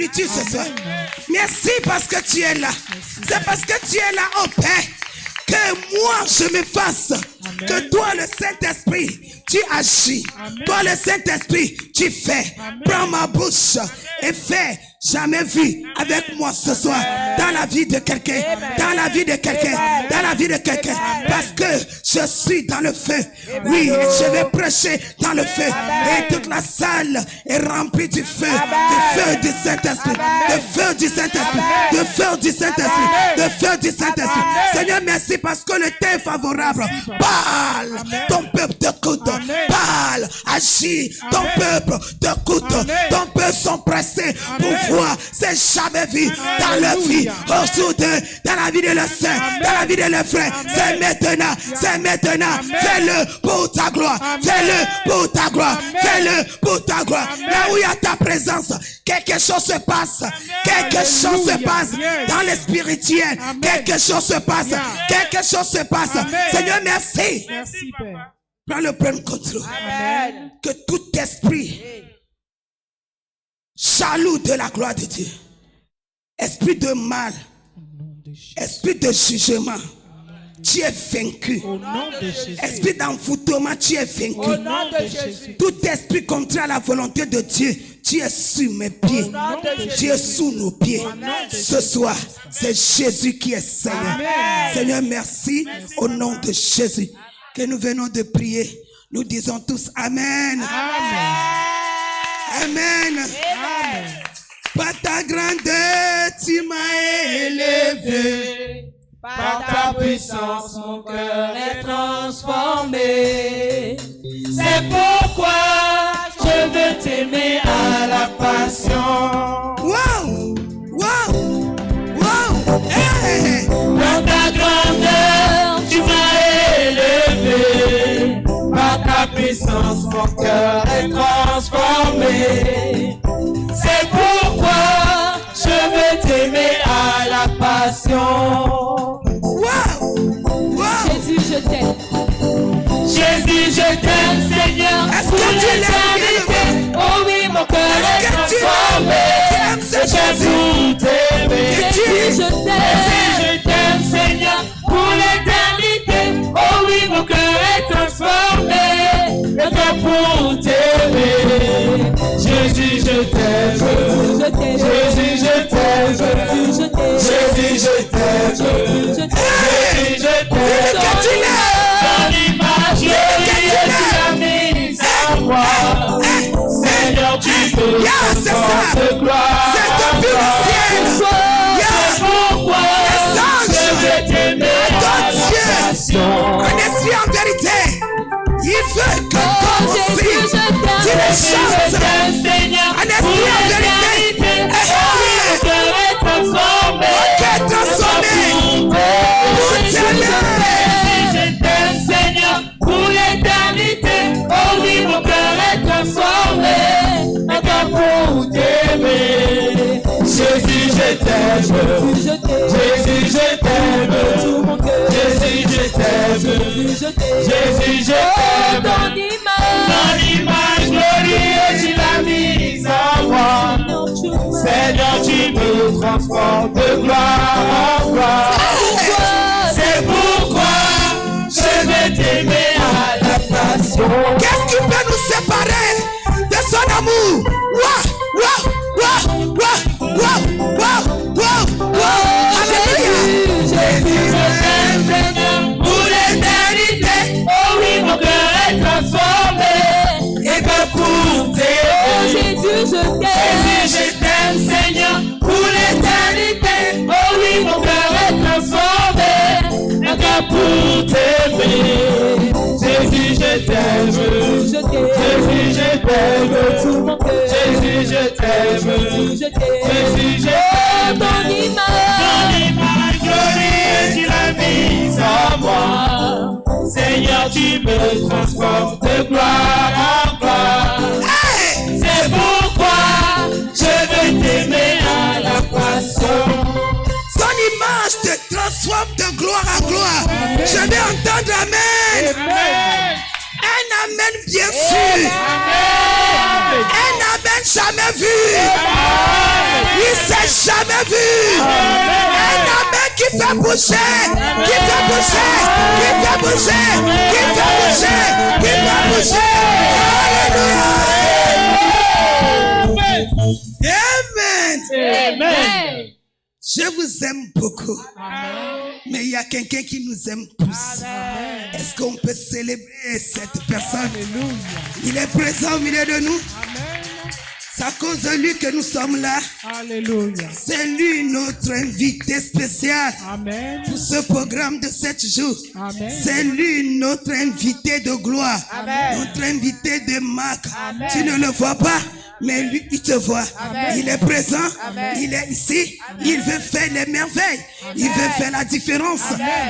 nourriture ce soir. Merci parce que tu es là. C'est parce que tu es là, oh Père, que moi je me fasse. Que toi le Saint-Esprit, tu agis. Toi le Saint-Esprit, tu fais. Prends ma bouche et fais. Jamais vu avec moi ce soir dans la vie de quelqu'un, dans la vie de quelqu'un, dans la vie de quelqu'un, parce que je suis dans le feu. Oui, je vais prêcher dans le feu et toute la salle est remplie du feu du Saint-Esprit, du feu du Saint-Esprit, du feu du Saint-Esprit, du feu du Saint-Esprit. Seigneur, merci parce que le temps est favorable. Parle, ton peuple t'écoute. Parle, agis, ton peuple t'écoute. Ton peuple sont pressés pour voir, c'est jamais vu dans leur vie, aujourd'hui, dans la vie de leurs soeurs, dans la vie de leurs frères. C'est maintenant, c'est maintenant. Fais-le pour ta gloire, fais-le pour ta gloire, fais-le pour ta gloire. Là où il y a ta présence, quelque chose se passe, quelque chose se passe dans le spirituel, quelque chose se passe, quelque chose se passe. Seigneur, merci. Merci, Père. Prends le plein contrôle. Que tout esprit jaloux de la gloire de Dieu, esprit de mal, esprit de jugement, tu es vaincu. Au nom de Jésus. Esprit d'envoûtement, tu es vaincu. Au nom de Jésus. Tout esprit contraire à la volonté de Dieu, tu es sur mes pieds. Tu es sous nos pieds. Ce soir, c'est Jésus qui est Seigneur. Amen. Seigneur, merci au nom de Jésus que nous venons de prier. Nous disons tous Amen. Amen. Amen. Amen. Par ta grandeur, tu m'as élevé. Par ta puissance, mon cœur est transformé. C'est pourquoi je veux t'aimer à la passion. Wow! Wow! Wow! Hey! Par ta grandeur, tu m'as élevé. Par ta puissance, mon cœur est transformé. C'est pourquoi je veux t'aimer à la passion. Jésus, je t'aime. Jésus, je t'aime, Seigneur, pour l'éternité. Oh oui, mon cœur est transformé. J'aime tout t'aimer. Jésus, je t'aime. Jésus, je t'aime, Seigneur, pour l'éternité. Oh oui, mon cœur est transformé. Le cœur pour t'aimer. Jésus, je t'aime. Jésus, je t'aime. Jésus, je t'aime. Jésus, je t'aime. Jésus, je t'aime. Jésus, je t'aime. Ton image glorieuse, tu l'as mise en moi. Seigneur, tu peux transformer de gloire. C'est pourquoi je veux t'aimer à la passion. Un esprit en vérité, il veut que toi aussi tu le chantes. Seigneur, Un esprit en vérité, mon cœur est transformé. Pour t'aimer. Je t'aime, Seigneur, pour l'éternité. Oh oui, mon cœur est transformé. Encore pour t'aimer. Jésus, je t'aime. Jésus, je t'aime. Jésus, je t'aime. Jésus, je t'aime. Ton image glorieuse, tu l'as mise en moi. Seigneur, tu me transformes de gloire en gloire. C'est pourquoi je vais t'aimer à la passion. Qu'est-ce qui peut nous séparer de son amour? Alléluia. Jésus, je t'aime, Seigneur, pour l'éternité. Oh oui, mon cœur est transformé. Et que pour t'aimer. Jésus, je t'aime. Jésus, je t'aime, Seigneur, pour l'éternité. Oh oui, mon cœur est transformé. Et que pour t'aimer. Jésus, je t'aime. Jésus, je t'aime. Jésus, je t'aime. Tout mon cœur. Jésus, je t'aime. Jésus, je t'aime. Jésus, je t'aime. Ton image glorieuse, tu l'as mise en moi. Seigneur, tu me transformes de gloire en gloire. C'est pourquoi je veux t'aimer à la passion. Son image te transforme de gloire à gloire. Je vais entendre Amen. Amen. Un Amen bien sûr. Amen. Un Amen jamais vu. Amen. c'est jamais vu. Un amen qui fait bouger, qui fait bouger, qui fait bouger, qui fait bouger, qui fait bouger. Alléluia. Amen. Amen. Je vous aime beaucoup. Mais il y a quelqu'un qui nous aime plus. Est-ce qu'on peut célébrer cette personne? Il est présent au milieu de nous. C'est à cause de lui que nous sommes là. Alléluia. C'est lui notre invité spécial Amen. pour ce programme de 7 jours. Amen. C'est lui notre invité de gloire. Notre invité de marque. Tu ne le vois pas, mais lui, il te voit. Il est présent. Il est ici. Il veut faire les merveilles. Il veut faire la différence.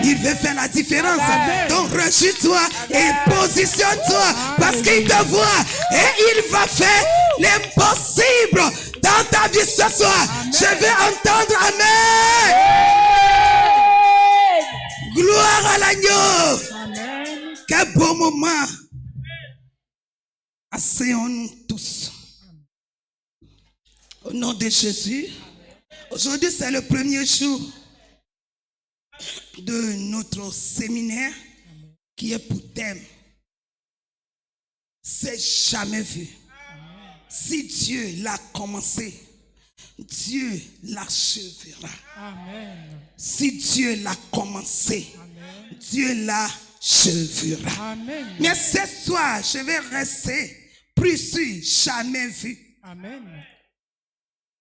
Il veut faire la différence. Donc, réjouis-toi et positionne-toi parce qu'il te voit et il va faire l'impossible dans ta vie ce soir. Je vais entendre Amen. Gloire à l'agneau. Amen. Quel beau moment. Asseyons-nous tous. Au nom de Jésus. Aujourd'hui, c'est le premier jour de notre séminaire qui est pour thème. C'est jamais vu. Si Dieu l'a commencé, Dieu l'achèvera. Amen. Si Dieu l'a commencé, Dieu l'achèvera. Amen. Mais ce soir, je vais rester plus sur jamais vu. Amen.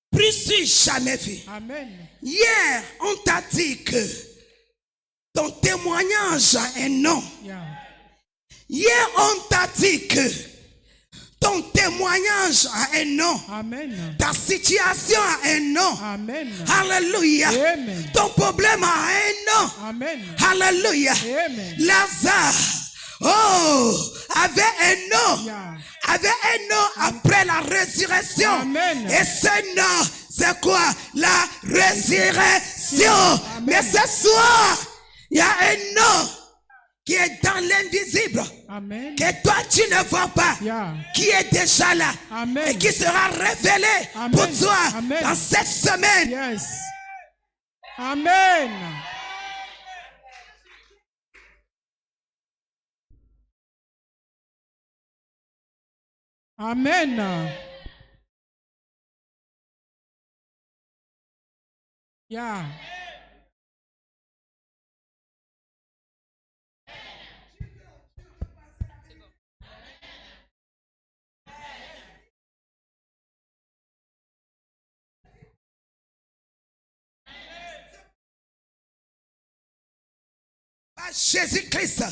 Plus sur jamais vu. Amen. Hier, on t'a dit que ton témoignage a un nom. Yeah. Hier, on t'a dit que ton témoignage a un nom. Amen. Ta situation a un nom. Amen. Alléluia. Amen. Ton problème a un nom. Amen. Alléluia. Amen. Lazare, avait un nom. Yeah. Avait un nom après la résurrection. Amen. Et ce nom, c'est quoi? La résurrection. Mais ce soir, il y a un nom qui est dans l'invisible. Amen. Que toi, tu ne vois pas. Yeah. Qui est déjà là. Amen. Et qui sera révélé Amen. pour toi Amen. dans cette semaine. Yes. Amen. Amen. Yeah. Par Jésus-Christ,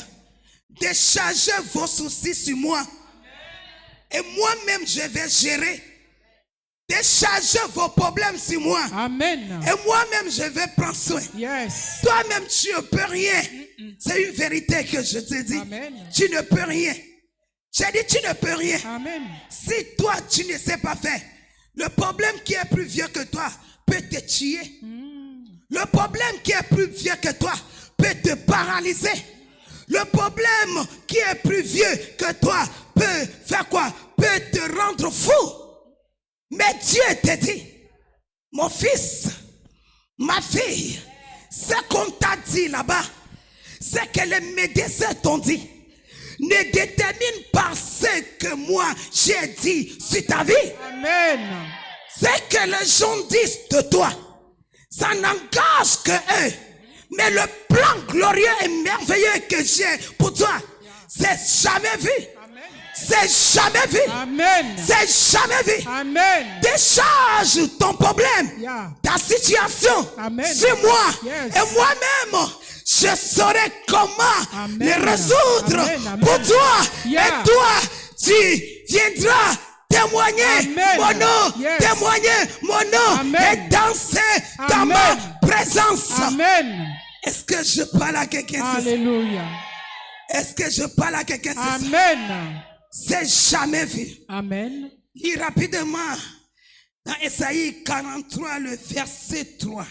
déchargez vos soucis sur moi. Et moi-même, je vais gérer. Déchargez vos problèmes sur moi. Amen. Et moi-même, je vais prendre soin. Yes. Toi-même, tu ne peux rien. C'est une vérité que je te dis. Amen. Tu ne peux rien. J'ai dit, tu ne peux rien. Amen. Si toi, tu ne sais pas faire, le problème qui est plus vieux que toi peut te tuer. Le problème qui est plus vieux que toi peut te paralyser. Le problème qui est plus vieux que toi peut faire quoi? Peut te rendre fou. Mais Dieu te dit, mon fils, ma fille, ce qu'on t'a dit là-bas, c'est que les médecins t'ont dit, ne détermine pas ce que moi j'ai dit sur ta vie. Amen. Ce que les gens disent de toi, ça n'engage que eux. Mais le plan glorieux et merveilleux que j'ai pour toi, c'est jamais vu. C'est jamais vu. Amen. C'est jamais vu. Amen. Décharge ton problème, Yeah. ta situation Amen. sur moi. Yes. Et moi-même, je saurai comment Amen. les résoudre Amen. Amen. pour toi. Yeah. Et toi, tu viendras témoigner Amen. mon nom, Yes. témoigner mon nom Amen. et danser dans Amen. ma présence. Amen. Est-ce que je parle à quelqu'un ce soir? Alléluia. Est-ce que je parle à quelqu'un ce soir? Amen. C'est jamais vu. Amen. Lis rapidement dans Ésaïe 43, le verset 3.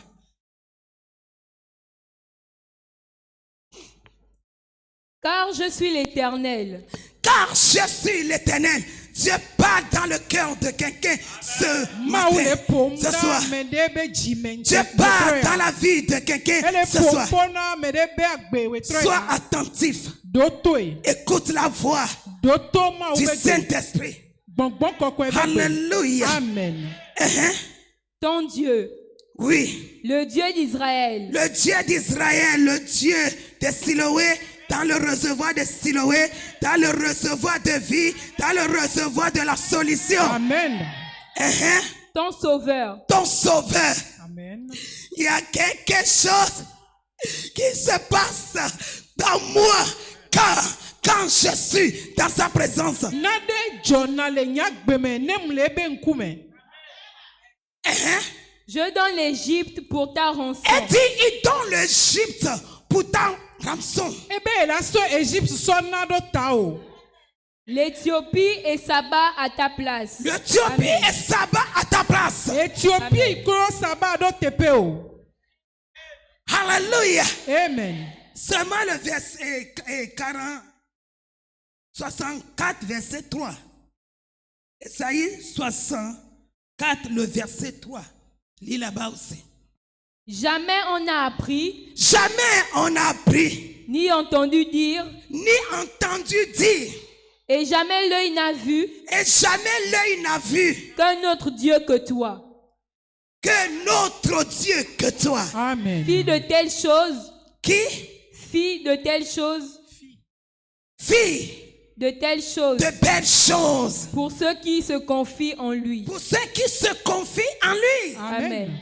Car je suis l'Éternel. Car je suis l'Éternel. Dieu parle dans le cœur de quelqu'un ce Ma ou le matin, pom ce na soir. me de be jime. Dieu parle dans la vie de quelqu'un Elle ce soir. pom na me de be agbe we troya. Sois attentif. Dotoe. Écoute la voix Doto ma du ou be. Saint-Esprit. Bonbon koko e be. Alléluia. Amen. Ton Dieu, Oui. le Dieu d'Israël, Le Dieu d'Israël, le Dieu de Siloé, dans le réservoir de Siloé, dans le réservoir de vie, dans le réservoir de la solution. Amen. ton Sauveur, Ton sauveur. Amen. Il y a quelque chose qui se passe dans moi quand je suis dans sa présence. Nade jona le nyagbe me nem le be nkume. je donne l'Égypte pour ta rançon. Et dit, il donne l'Égypte pour ta rançon. Ebe la so Égypte so na do tao. L'Éthiopie et Saba à ta place. L'Éthiopie Amen. et Saba à ta place. Éthiopie kro saba do tepe o. Alléluia. Amen. Seulement le verset 64, verset 3. Esaïe 64, le verset 3. Lis là-bas aussi. Jamais on n'a appris, Jamais on n'a appris, ni entendu dire, ni entendu dire, et jamais l'œil n'a vu et jamais l'œil n'a vu qu'un autre Dieu que toi. que notre Dieu que toi. Amen. Fit de telles choses, Qui fit de telles choses, fit de telles choses de belles choses pour ceux qui se confient en lui. pour ceux qui se confient en lui. Amen.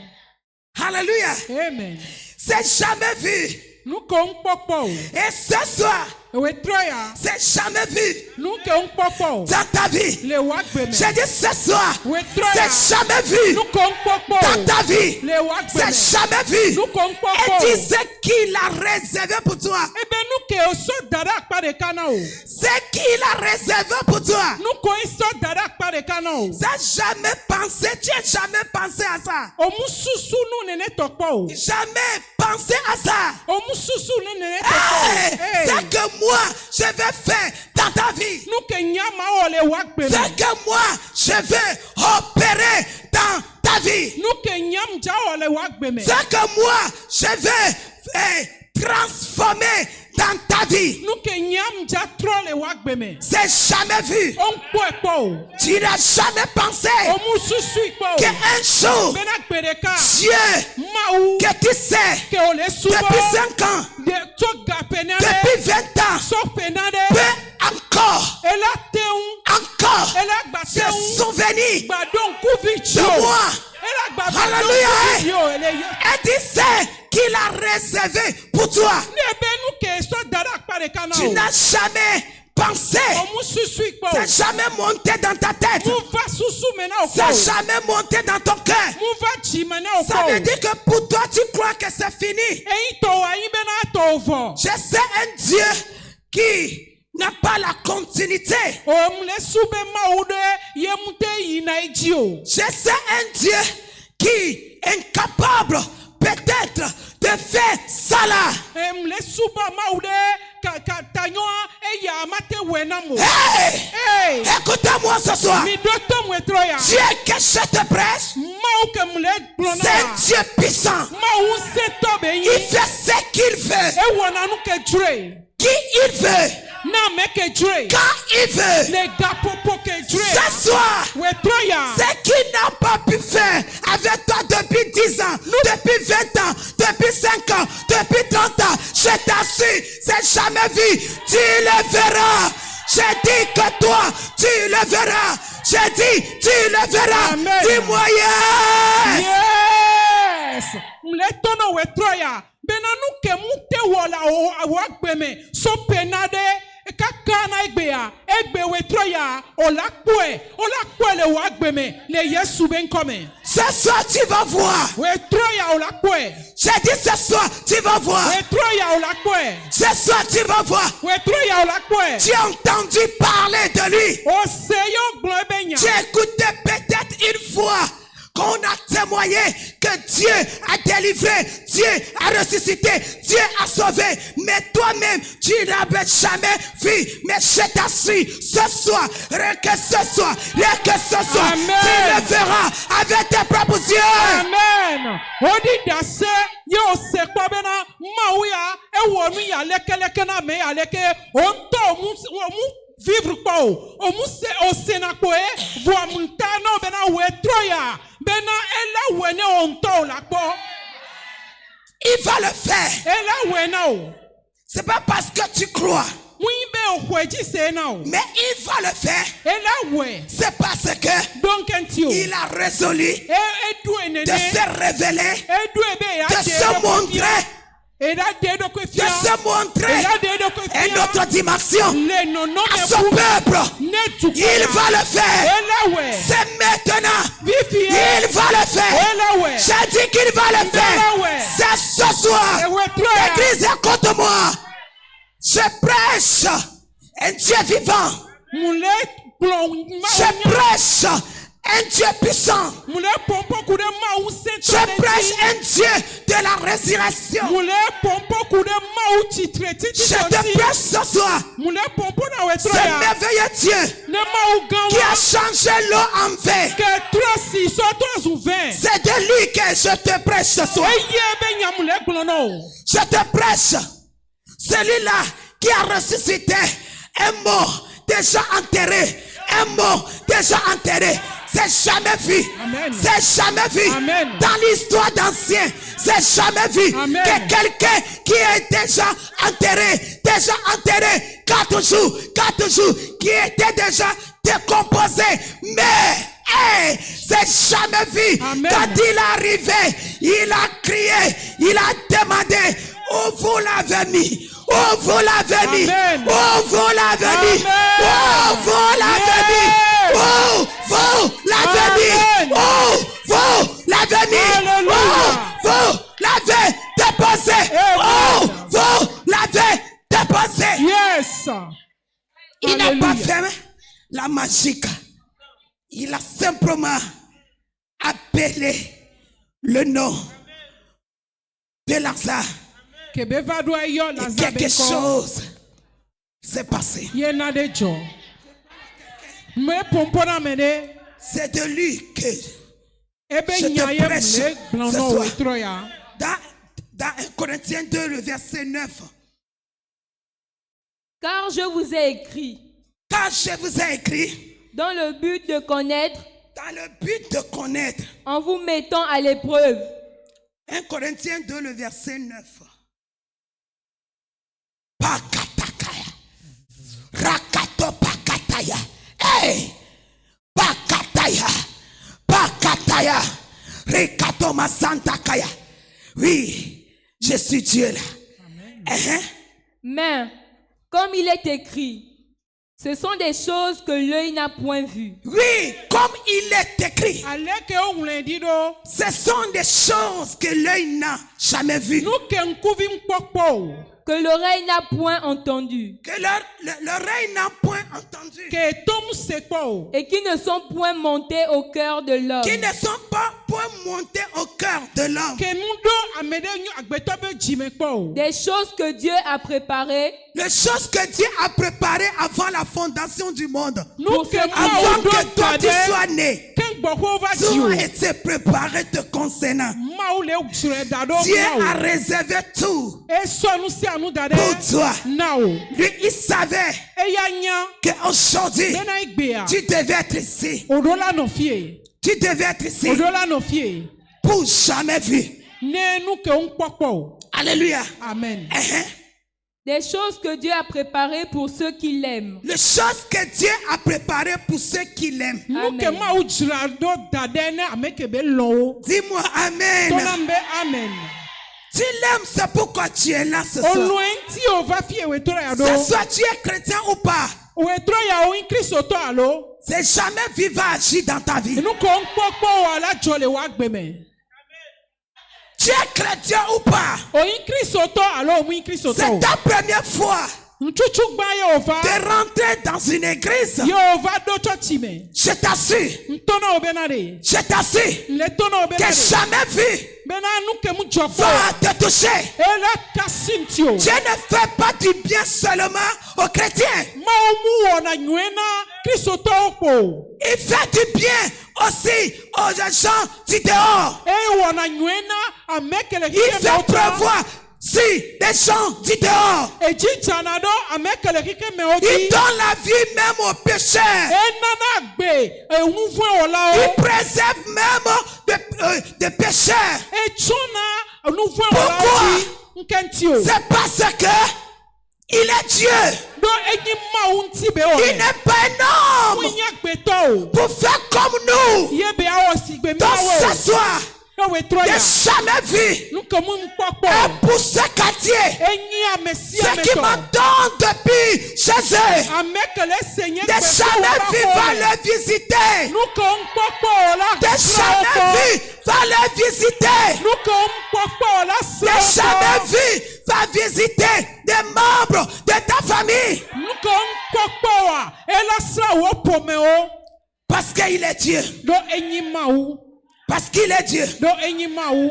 Alléluia. Amen. C'est jamais vu. Nous kon popo. Et ce soir, We troya. c'est jamais vu Nous kon popo. dans ta vie. Le wagbe me. J'ai dit ce soir, We troya. c'est jamais vu Nous kon popo. dans ta vie. Le wagbe me. C'est jamais vu. Nous kon Et popo. dis ce qu'il a réservé pour toi. Ebe nous ke oso dada akpa de kana o. C'est qu'il a réservé pour toi. Nous kon iso dada akpa de kana o. Tu n'as jamais pensé, tu n'as jamais pensé à ça. Omu susu nu nene tokpo o. Jamais pensé à ça. Omu susu nu nene Hey, tokpo. Hey. c'est que moi, je vais faire dans ta vie. Nous ke nyama o le wagbe me. C'est que moi, je vais opérer dans ta vie. Nous ke nyam ja o le wagbe me. C'est que moi, je vais transformer dans ta vie. Nous ke nyam ja tro le wagbe me. C'est jamais vu. On po ekpo. Tu n'as jamais pensé Omu susu ikpo. qu'un jour, Bena gbedeka. Dieu, Ma ou que tu sais, ke o le subo. depuis 5 ans, De to ga penade. depuis 20 ans, So penade. peut encore, Ela teun. encore Ela gba se teun. souvenir Gbadon kuvicho. de moi. Ela gba Hallelujah. kuvicho. Ele yo. Et tu sais qu'il a réservé pour toi. Ne be nu ke so dada akpa de kana Tu o. n'as jamais pensé, Omu susu ikpo. c'est jamais monté dans ta tête, Mu va susu mena o ko. c'est jamais monté dans ton cœur. Mu va chi mena o Ça ko. veut dire que pour toi, tu crois que c'est fini. Eyin to wa yin bena to vo. Je sais un Dieu qui n'a pas la continuité. Omle sube ma ude ye mute yi na eji o. Je sais un Dieu qui est incapable peut-être de faire ça là. Emle suba ma ude ka tanyo e ya mate wena mo. Hey! Hey! Écoutez-moi ce soir. Mi doto mo etroya. Dieu que je te prêche, Ma ou ke mle blona. c'est un Dieu puissant. Ma ou se to be Il yi. fait ce qu'il veut, E wona nu ke dre. qui il veut, Na me ke dre. quand il veut. Le gapopo ke dre. Ce soir, We troya. ce qu'il n'a pas pu faire avec toi depuis 10 ans, depuis 20 ans, depuis 5 ans, depuis 30 ans, je t'assure, c'est jamais vu. Tu le verras. J'ai dit que toi, tu le verras. J'ai dit, tu le verras. Amen. Dis-moi yes. Yes. Mle tono we troya. Bena nu ke mute wola o awagbe me. So penade. E ka kana egbe we troya. O la kwe le wagbe me. Le yesu ben come. Ce soir, tu vas voir. We troya o la kwe. J'ai dit ce soir, tu vas voir. We troya o la kwe. Ce soir, tu vas voir. We troya o la kwe. Tu as entendu parler de lui. O seyo glo benya. Tu as écouté peut-être une fois qu'on a témoigné que Dieu a délivré, Dieu a ressuscité, Dieu a sauvé. Mais toi-même, tu n'avais jamais vu. Mais je t'assure, ce soir, rien que ce soir, Amen. tu le verras avec tes propres yeux. Amen. Odi dase yo se kwa bena mauya e wonu ya leke na me ya leke onto mu vivre kwa o mu se o sena kwa e vo amuntano bena we troya bena ela wene onto la kwa. Il va le faire. Ela wena o. C'est pas parce que tu crois, Muibe o kweji se na o. mais il va le faire. Ela we. C'est parce que Donc entio. il a résolu Edu enene. de se révéler, Edu ebe ya de se montrer, Eda dedo kwe de fia. se montrer Eda dedo kwe fia. une autre dimension Le nono à me son bu. peuple. Netu Il va le faire. Elawe. C'est maintenant. Vifie. Il va le faire. Elawe. J'ai dit qu'il va le faire. C'est ce soir. Ewe troya. L'église est contre moi. Je prêche un Dieu vivant. Mule plon Je ma. prêche un Dieu puissant. Mule pompo kude ma u Je sento. prêche un Dieu de la résurrection. Mule pompo kude ma u titreti Je te prêche ce soir. Mule pompo na we Ce troya. merveilleux Dieu Ne ma u qui a ganwa. changé l'eau en vin. Que trosi so to zuvin. C'est de lui que je te prêche ce soir. Eye be nyamule glono. Je te prêche celui-là qui a ressuscité, un mort déjà enterré, un mort déjà enterré. C'est jamais vu. Amen. C'est jamais vu. Amen. Dans l'histoire d'ancien, c'est jamais vu Amen. que quelqu'un qui est déjà enterré 4 jours, qui était déjà décomposé. Mais hey, c'est jamais vu. Amen. Quand il est arrivé, il a crié, il a demandé où vous l'avez mis. Où vous l'avez mis. Amen. Où vous l'avez mis. Amen. Où vous l'avez mis. Yes. Où vous l'avez mis. Amen. Où vous l'avez mis. Alléluia. Où vous l'avez déposé. Où Amen. vous l'avez déposé. Yes. Il n'a pas Alléluia. fait la magique. Il a simplement appelé le nom de Lazare. Kebe va do ayo Et Lazare quelque beko. chose s'est passé. Ye na de jo. Me pompo na mene. C'est de lui que Ebe Je te nyaye prêche mule ce glono soir. we troya. dans 1 Corinthiens 2, le verset 9. Car je vous ai écrit Car je vous ai écrit dans le but de connaître dans le but de connaître. en vous mettant à l'épreuve. 1 Corinthiens 2, le verset 9. Pakatakaya. Rakato pakataya. Hey! Pakataya. Pakataya. Rikato masantakaya. Oui, je suis Dieu là. Hein? Mais, comme il est écrit, ce sont des choses que l'œil n'a point vues, Oui, comme il est écrit. Aleke o nglendi do. Ce sont des choses que l'œil n'a jamais vues. Nou ke nkuvi mkpokpo. que l'oreille n'a point entendues, Que l'oreille n'a point entendu. Ke tom sekpo. et qui ne sont point montées au cœur de Qui l'homme. ne sont pas point montés au cœur de l'homme. Ke nou do amede nyo agbeto be jime kpo. Des choses que Dieu a préparées Les choses que Dieu a préparées avant la fondation du monde. Nou ke Avant ma do que toi tu tade. sois né. Ken gboko va Tout dio. a été préparé te concernant. Ma ou le usure dado. Dieu a réservé tout E so nou si anu dade. pour toi. Na o. Lui, il savait E ya nya. qu'aujourd'hui, Bena igbea. tu devais être ici. Odola no fie. Tu devais être ici Odola no fie. pour jamais vu. Ne nou ke nkpokpo. Alléluia. Amen. des choses que Dieu a préparées pour ceux qui l'aiment. Les choses que Dieu a préparées pour ceux qui l'aiment. Nou ke Amen. ma ou jira do dade ne ameke be lo. Dis-moi Amen. Tonambe amen. Tu l'aimes, c'est pourquoi tu es là ce soir. Oluenti o va fie wetro ya do. Ce soir, tu es chrétien ou pas. Wetro ya o in Kristo to alo. C'est jamais vivre agir dans ta vie. Nu ko nkpokpo wala jole wa gbeme. Tu es chrétien ou pas. O in Kristo to alo o mu in Kristo C'est to. ta première fois Nchuchu gba Yehova. de rentrer dans une église, Yehova do church me. je t'assure, Ntono obenade. je t'assure Le tono que obenade. jamais vu Bena nuke mu jopo. va te toucher. Ela kasintio. Dieu ne fait pas du bien seulement aux chrétiens. Maumu ona nywena Kristo topo. Il fait du bien aussi aux gens du dehors. E ona nywena amekele Il fait prévoir si des gens du dehors. Eji chanado amekele kike meodi. Il donne la vie même aux pécheurs. Enana gbe ehunfun ola Il o. préserve même des pécheurs. Echona nufun Pourquoi? ola o. Nkentio. C'est parce que il est Dieu. Do enyi ma unti be o. Il n'est pas un homme Munya gbeto o. pour faire comme nous. Yebe awo si gbe mi Donc awo. ce soir, Ewe troya. j'ai jamais vu Nuke mu mpokpo. un poussé quartier. Enyi amesi Ce qui ameto. m'attend depuis chez eux. Amekele senye Des jamais vu va le visiter. Nuke mpokpo ola. Des jamais vu va le visiter. Nuke mpokpo ola Des se. jamais vu va visiter des membres de ta famille. Nuke mpokpo wa. Ela sa wo pome o. Parce qu'il est Dieu. Do enyi ma o. Parce qu'il est Dieu. Do enyi ma o.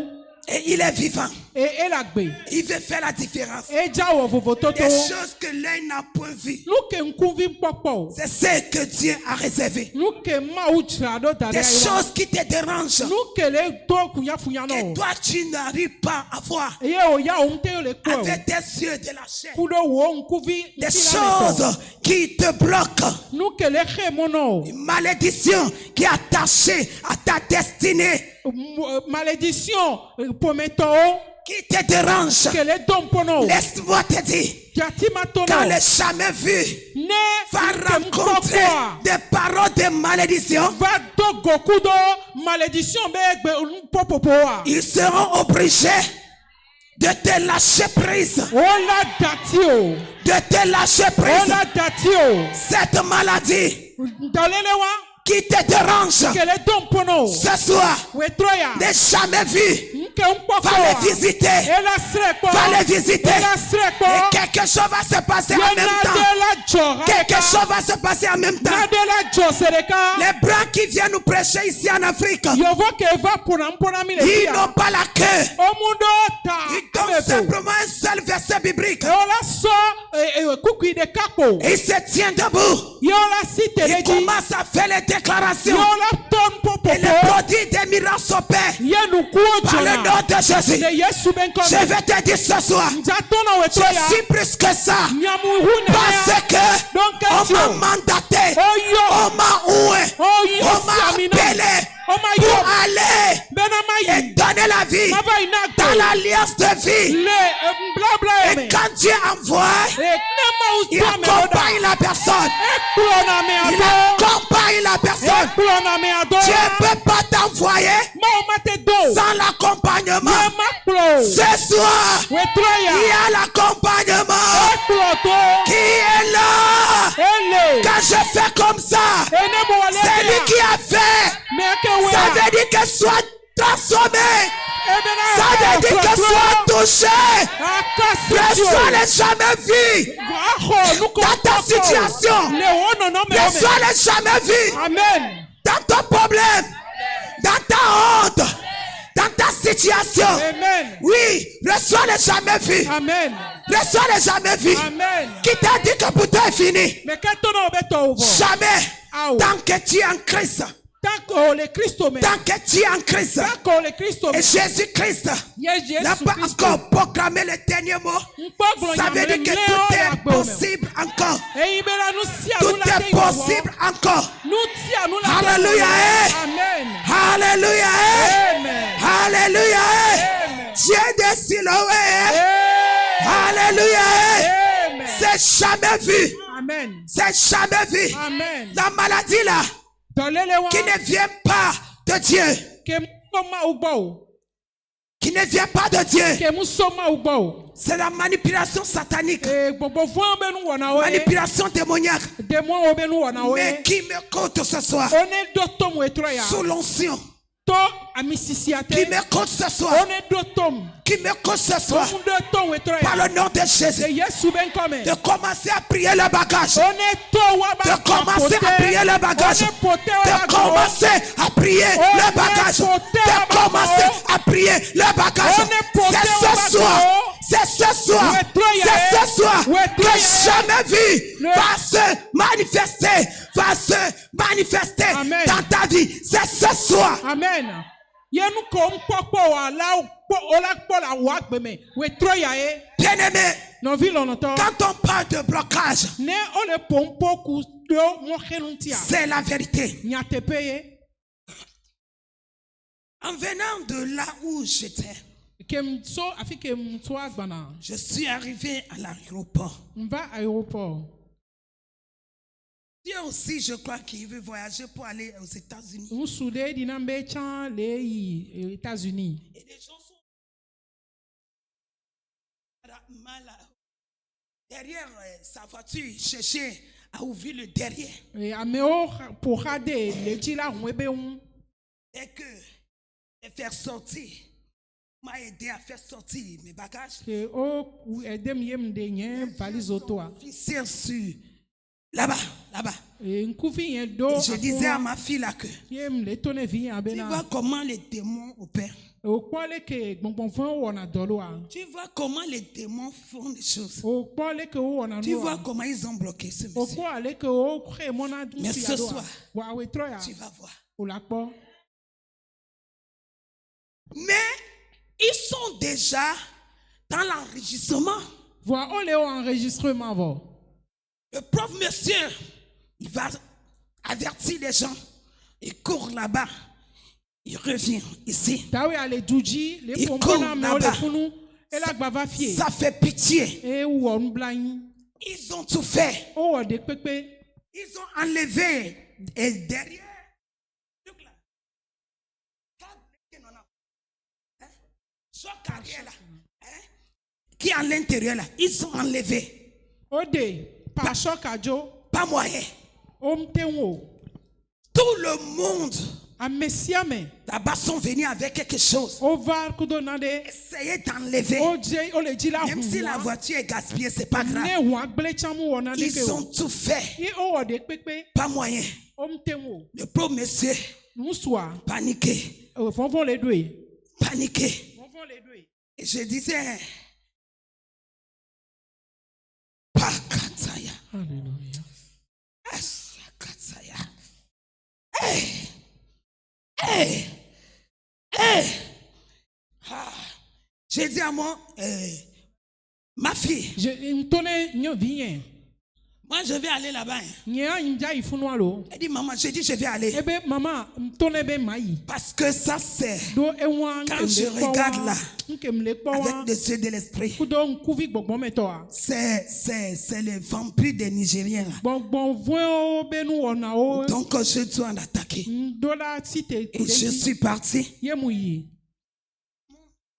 Et il est vivant. E ela gbe. Il veut faire la différence. Eja wo vovototo. Des choses que l'œil n'a point vues. Nuke nkuvi mpokpo. C'est ce que Dieu a réservé. Nuke ma o trado dare Des ayiwa. choses qui te dérangent. Nuke le do kunya funya Que no. toi tu n'arrives pas à voir. Eye o ya o nte le ko. Avec tes yeux de la chair. Kudo wo nkuvi. Des choses qui te bloquent. Nuke le he mono. Une malédiction qui est attachée à ta destinée. Malédiction pometo Qui te dérange. que le dompono. Laisse-moi te dire. Yatima tono. Quand les jamais vu Ne va rencontrer des paroles de malédiction, va do gokudo malédiction be popopoa. ils seront obligés de te lâcher prise. Ola datio. De te lâcher prise. Ola datio. Cette maladie Dalelewa qui te dérange que le dompono. ce soir, Wetroya. n'est jamais vu. Nke mpoko. Va les visiter. Ela srepo. Va les visiter. Ela srepo. Et quelque chose va se passer en même temps. Yenadela jo. Quelque chose va se passer en même temps. Nadela jo sereka. Les blancs qui viennent nous prêcher ici en Afrique, Yovo ke va pona mi le ils dia. n'ont pas la queue. Omundo ta. Ils donnent simplement un seul verset biblique. Yola so kukui de kako. Et ils se tiennent debout. Yola si Ils teleji. commencent à faire les déclarations. Yola ton popo. Et les produits des miracles au Père. Yenu kuo Par le jona. nom de Jésus. Ne Yesu ben Je kono. vais te dire ce soir. Njatona Je wetoya. suis plus que ça. Nyamu hune. Parce que Donc, on m'a mandaté. Oyo. On m'a oué. Oyo On m'a samina. appelé Oma pour yo. aller Benamayi. et donner la vie Mava dans inagbe. l'alliance de vie. Le blabla Et eme. quand Dieu envoie, Nema il uspa me oda. accompagne la personne. Ekulona me Il ado. accompagne la personne. Ekulona me ado. Dieu ne peut pas t'envoyer Maomate do. sans l'accompagnement. Yema klo. Ce soir, il Wetroya. y a l'accompagnement Ekloto. qui est là. Ele. Quand je fais comme ça, Enebo wale. c'est lui qui a fait. Meke Ça wea. veut dire que soit transformé. Ebena. Ça veut dire que soit touché. Akasitio. Reçois les jamais vu. Aho nuko. Dans ta situation. Le ono no me ome. Reçois les jamais vu. Amen. Dans ton problème. Dans ta honte. Dans ta situation. Amen. Oui, reçois les jamais vu. Amen. Reçois les jamais vu. Amen. Qui t'a dit que pour toi est fini? Mais quand on a beto ovo. Jamais. Ah oui. Tant que tu es en Christ. Tant que le Christo me. Tant que tu es en Christ. Tant que le Christo me. Et Jésus-Christ Yes, n'a pas encore proclamé le dernier mot. Ça veut dire que tout est possible encore. Tout est possible encore. Alléluia. Amen. Alléluia. Amen. Alléluia. Amen. Dieu de Siloé. Alléluia. Amen. C'est jamais vu. Amen. C'est jamais vu. Amen. La maladie là qui ne vient pas de Dieu. Qui ne vient pas de Dieu. C'est la manipulation satanique. Manipulation démoniaque. Mais qui me compte ce soir sous l'onction To amisisiate. Qui m'écoute ce soir. One do tom. Qui m'écoute ce soir. One do tom wetroya. Par le nom de De Jésus. Yesu ben come. De commencer à prier le bagage. One to wa ba. De commencer à prier le bagage. De commencer à prier le bagage. De commencer à prier le bagage. C'est ce soir. C'est ce soir. C'est ce soir que jamais vu va se manifester. Va se manifester Amen. dans ta vie. C'est ce soir. Amen. Yenu ko mpopo wa la ola pola wa gbeme. Wetroya e. Bien-aimé, No vi lonoto. quand on parle de blocage, Ne ole pompo ku do mo khenuntia. c'est la vérité. Nyate peye. En venant de là où j'étais, Kem so afike mto agbana. je suis arrivé à l'aéroport. Mva aéroport. Dieu aussi, je crois qu'il veut voyager pour aller aux États-Unis. Musude dinambe chan le yi États-Unis. Et les gens sont mal derrière sa voiture, chercher à ouvrir le derrière. E ameo pourade le dila nwebe un. Et que les faire sortir, m'a aidé à faire sortir mes bagages. Que o edem yem de nye valise otoa. Officier sur là-bas, là-bas. E nkufi yen do. Et je disais à ma fille là que Yem le tone vi tu abena. vois comment les démons opèrent. O kwale ke gbongbon fun wona doloa. Tu vois comment les démons font des choses. O kwale ke o wona Tu vois no. comment ils ont bloqué ce O monsieur. kwale ke o kre mona du Mais si ce adoa. soir, Wa wetroya. tu vas voir. O la po. Mais ils sont déjà dans l'enregistrement. Voa o le o enregistrement vo. Le pauvre monsieur, il va avertir les gens. Il court là-bas. Il revient ici. Tawe ale duji le Il pompona court me o le là-bas. funu. E la gbava fie. Ça fait pitié. E ou on blayin. Ils ont tout fait. O de pepe. Ils ont enlevé. Et derrière, look là. Hein? Ce carrière là, hein? Qui est à l'intérieur là, ils ont enlevé. O de pa shokajo. Pas moyen. O mtenwo. Tout le monde Amesiame. là-bas sont venus avec quelque chose. O va kudo nade. Essayez d'enlever. O je o le dila Même si la voiture est gaspillée, c'est pas grave. Ne wa gble chamu wona de ke Ils o. ont tout fait. I o de pepe. Pas moyen. O mtenwo. Le pauvre monsieur, Muswa. paniqué. O fonfon le doe. Paniqué. Fonfon le doe. Et je disais, Pakataya. Alléluia. Asakataya. Hey! Hey! Hey! Ah. J'ai dit à ma fille, Je mtone nyo vien. moi je vais aller là-bas. Nya inja ifunu alo. Elle dit, maman, j'ai dit, je vais aller. Ebe mama mtone be mai. Parce que ça, c'est Do enwa Quand je regarde là, nkemle avec kwa. les yeux de l'esprit. Kudo nkuvi gbogbo metoa. C'est les vampires des Nigériens là. Gbogbo voin benu wona o. Donc je dois en attaquer. Dola site. Et je suis parti. Yemuyi.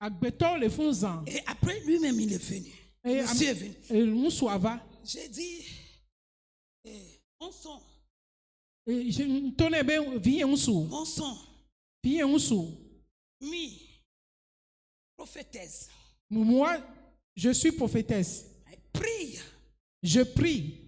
Agbeto le funzan. Et après lui-même il est venu. Monsieur est venu. Musuava. J'ai dit, mon son, Mtone be vien musu. mon son, Vien musu. mi, prophétesse. Moi, je suis prophétesse. Prie. Je prie.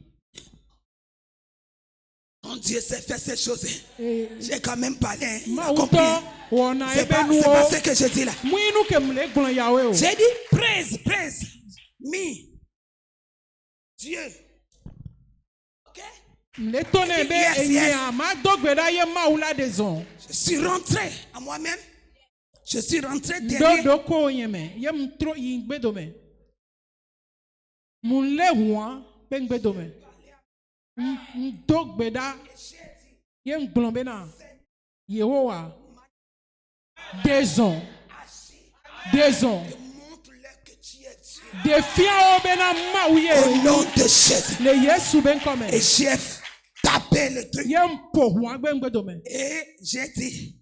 Mon Dieu sait faire ces choses. Et J'ai quand même parlé. Hein, il a ma compris. uto wona C'est ebe pas nuo. ce que je dis là. Muinu kemle gblon yawe o. J'ai dit, praise. Mi. Dieu. Ok? Le tone be Yes, enyi yes. a ma dogbeda ye ma ula de zon. Je suis rentré à moi-même. Je suis rentré derrière. Do ko yeme. Ye mtro yin gbedome. Mun le huan be gbedome. Dogbeda ye mglon be na. Yehowa. Dezon. Montre-leur que tu es Dieu. Defia o be na ma Au uye. nom de Jésus. Le Yesu ben come. Et j'ai tapé le truc. Ye mpo huan be gbedome. Et j'ai dit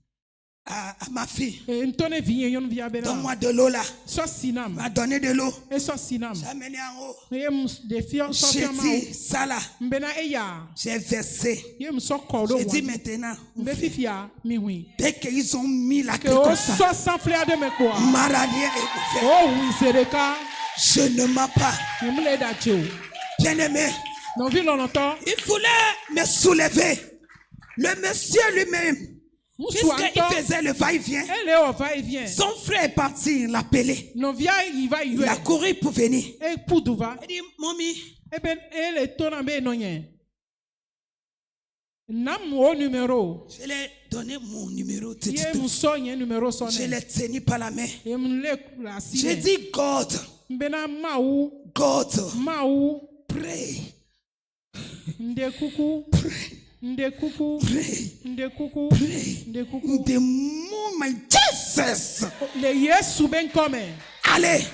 à ma fille, ntone vie yon via bena donne-moi de l'eau là. so sinam M'a donné de l'eau. e so sinam J'ai amené en haut. ye de fio so J'ai fiama dit ça là. mbena eya J'ai versé. ye so kodo J'ai dit wa maintenant, mbe fifia mi hui dès qu'ils ont mis la que clé o comme ça, so sans fleur de me quoi Maradier est ouvert. oh oui sereka Je ne mens pas. mle da cheo Bien-aimé, no vi lonto il voulait me soulever. Le monsieur lui-même, puisqu'il faisait le va-et-vient, elle o va et vient son frère est parti l'appeler. no via il va Il a couru pour venir. e puduva Il dit, Mommy, e ben ele tona be no yen nam o numéro je lui ai donné mon numéro. tout de ye suite. muso yen numéro so Je ne l'ai tenu par la main. e mle la si J'ai dit, God, mbena mau God, pray pray, nde kuku pray, nde kuku pray, nde kuku pray. nde kuku The moment Jesus. le yesu ben come Allez.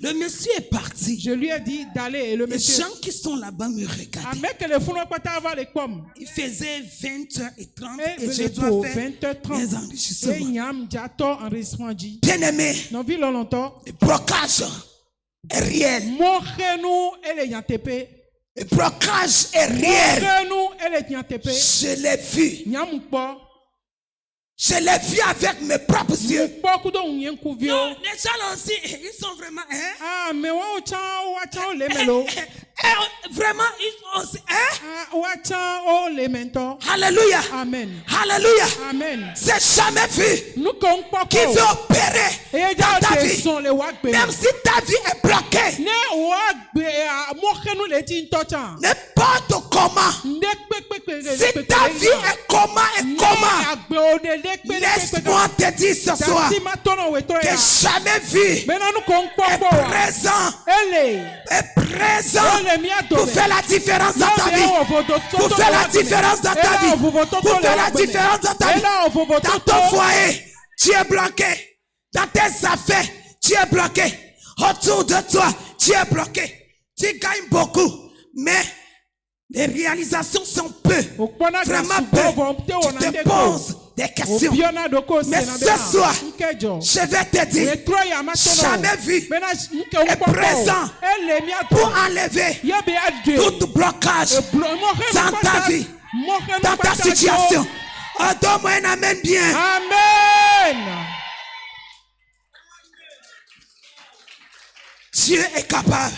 Le monsieur est parti. je lui ai dit d'aller et le Les monsieur gens qui sont là-bas me regardaient. avec le funo pata avant les pommes Il faisait 20h30 et et je le dois to faire 20h30 mes et enrichissements. nyam jato enregistrement dit Bien-aimé, non vi longtemps le blocage est réel. mo khenu ele yantepe Le blocage est réel. khenu ele yantepe Je l'ai vu. nyam po Je l'ai vu avec mes propres yeux. po ku do nyen ku vio Non, les gens là aussi, ils sont vraiment... Hein? ah mais wa cha le melo Vraiment, ils aussi... Hein? ah wa cha o le mento Alléluia. amen Alléluia. amen C'est jamais vu nous kon po qui veut opérer et dans ja ta de vie. son le wa gbe Même si ta vie est bloquée, ne wa gbe mo khenu le ti ntocha n'importe comment, nde pepepe si ta vie est comment, laisse-moi te dire ce soir que jamais vu est présent pour faire la différence dans ta vie, pour faire la différence dans ta vie, pour faire la différence dans ta vie. Dans ton foyer, tu es bloqué. Dans tes affaires, tu es bloqué. Autour de toi, tu es bloqué. Tu gagnes beaucoup, mais les réalisations sont peu. Vraiment peu. Tu te poses des questions. Mais ce soir, je vais te dire, jamais vu est présent pour enlever tout blocage dans ta vie, dans ta situation. Oh, donne-moi un amen bien. Amen. Dieu est capable.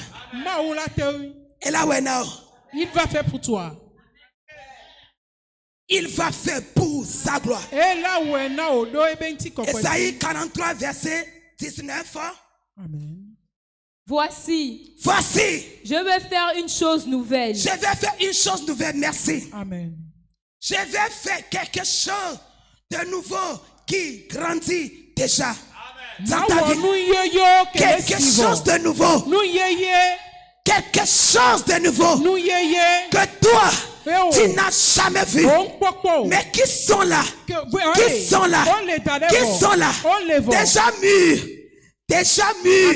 Et là où il va faire pour toi. Il va faire pour sa gloire. Esaïe 43, verset 19. Amen. Voici, Voici, je vais faire une chose nouvelle. je vais faire une chose nouvelle. Merci. Amen. Je vais faire quelque chose de nouveau qui grandit déjà dans ta vie. Quelque chose de nouveau. Quelque chose de nouveau que toi, tu n'as jamais vu. Mais qui sont là? Qui sont là? Qui sont là? Déjà mûrs. Déjà mûrs.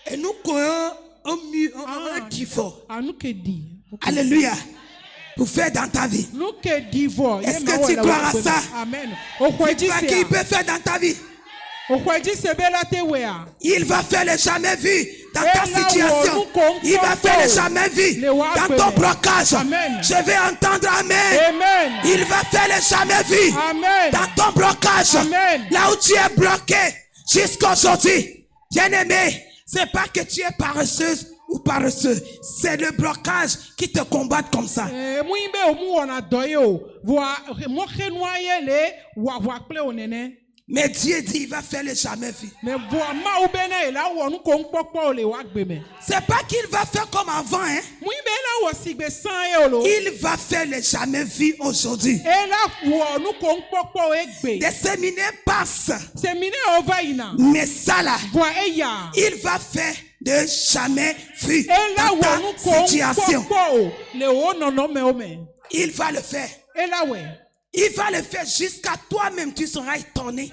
Et nous croyons au mur, un kifo. Alléluia. Pour faire dans ta vie. Est-ce que tu crois à ça? Amen. Tu crois qu'il peut faire dans ta vie? Il va faire le jamais vu dans ta situation. Il va faire le jamais vu dans ton blocage. Je vais entendre Amen. Il va faire le jamais vu dans ton blocage. Là où tu es bloqué jusqu'à aujourd'hui. Bien-aimé, c'est pas que tu es paresseuse ou paresseux. C'est le blocage qui te combat comme ça. Mais Dieu dit il va faire le jamais vu. C'est pas qu'il va faire comme avant, hein. Il va faire le jamais vu aujourd'hui. Des séminaires passent. Mais ça là, il va faire de jamais vu dans ta situation. Il va le faire. Il va le faire jusqu'à toi-même, tu seras étonné.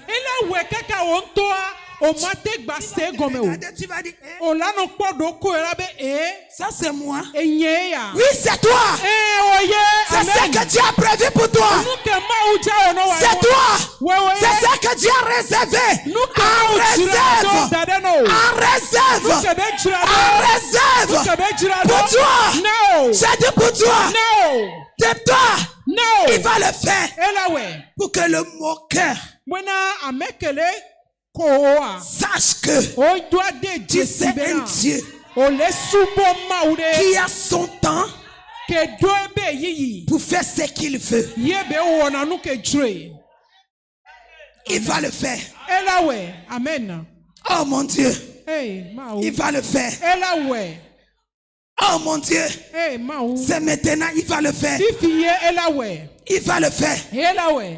O mate gbase gome o. Regardez, tu vas dire, O la no kpodo ko era be ça c'est moi. enye ya. Oui, c'est toi. Oye. C'est ce que Dieu a prévu pour toi. Nuke ma uja ono wa. C'est toi. Wewe. C'est ce que Dieu a réservé. Nuke En ma réserve. dade no. En réserve. Nuke be jirado. En réserve. Nuke be jirado. Pour toi. No. J'ai dit pour toi. No. De toi. No. Il va le faire. Elawe. Pour que le moqueur Mwena amekele koa. sache que O doit de tu sais un Dieu O le subo maude. qui a son temps Ke do ebe yiyi. pour faire ce qu'il veut. Yebe wona nuke dre. Il va le faire. Elawe. Amen. Oh mon Dieu. Hey, Mao. Il va le faire. Elawe. Oh mon Dieu. Hey, Mao. C'est maintenant, il va le faire. Fifiye elawe. Il va le faire. Elawe.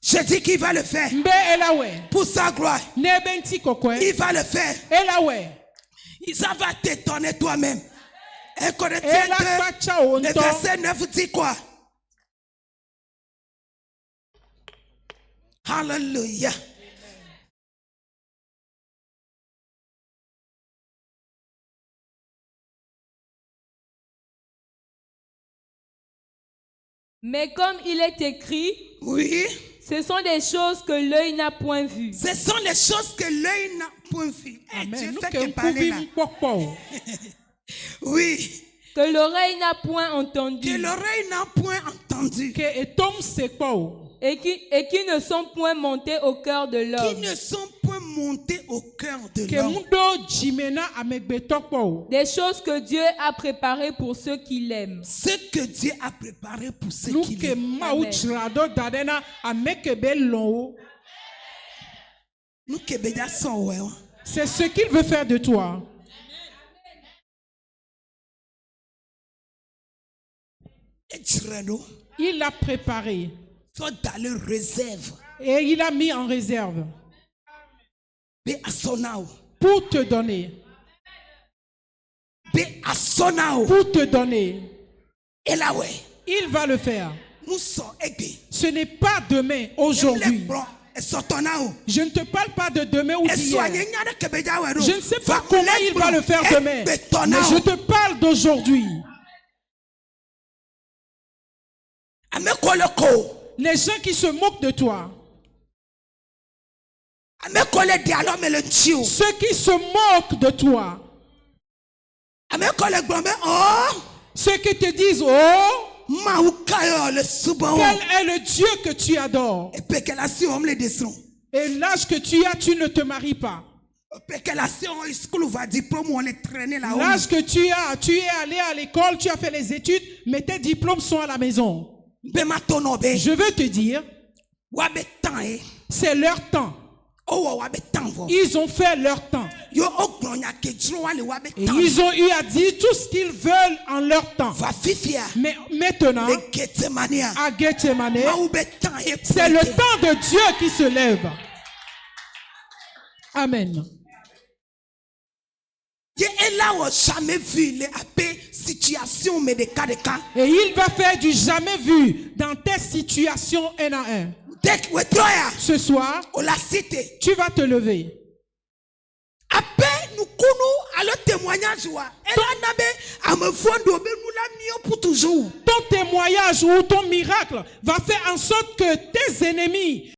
Je dis qu'il va le faire. Mbe elawe. Pour sa gloire. Nebenti kokwe. Il va le faire. Elawe. Ça va t'étonner toi-même. Et Corinthiens Ela 2, pacha le onto. verset 9 dit quoi? Hallelujah. Mais comme il est écrit, Oui. ce sont des choses que l'œil n'a point vues, Ce sont les choses que l'œil n'a point vues. Eh, Amen. Dieu Nous fait que que parler là. mpokpo. Oui. que l'oreille n'a point Que entendu l'oreille n'a point entendu. Que etom sekpo. et qui ne sont point montés au cœur de Qui l'homme. ne sont point montés au cœur de Que l'homme. mundo jimena amegbetokpo. Des choses que Dieu a préparées pour ceux qui l'aiment. Ce que Dieu a préparé pour ceux Nous qui que l'aiment. mau jirado dadena amekebe long. Nous que béda sont ouais. C'est ce qu'il veut faire de toi. Et Tirano, Il l'a préparé soit dans le réserve. et il a mis en réserve Be asonao. pour te donner. Be asonao. Pour te donner. Et là ouais. Il va le faire. Nous sommes aidés. Ce n'est pas demain, aujourd'hui. Je ne te parle pas de demain ou d'hier. Je ne sais pas comment il va le faire demain. Mais je te parle d'aujourd'hui. Les gens qui se moquent de toi. Ceux qui se moquent de toi. Ceux qui te disent, oh, quel est le Dieu que tu adores? Et l'âge que tu as, tu ne te maries pas. L'âge que tu as, tu es allé à l'école, tu as fait les études, mais tes diplômes sont à la maison. Je veux te dire, c'est leur temps. Ils ont fait leur temps. Et ils ont eu à dire tout ce qu'ils veulent en leur temps. Mais maintenant, à Gethsemane, c'est le temps de Dieu qui se lève. Amen. Et il va faire du jamais vu dans tes situations un à un. Ce soir, tu vas te lever. Ton témoignage ou ton miracle va faire en sorte que tes ennemis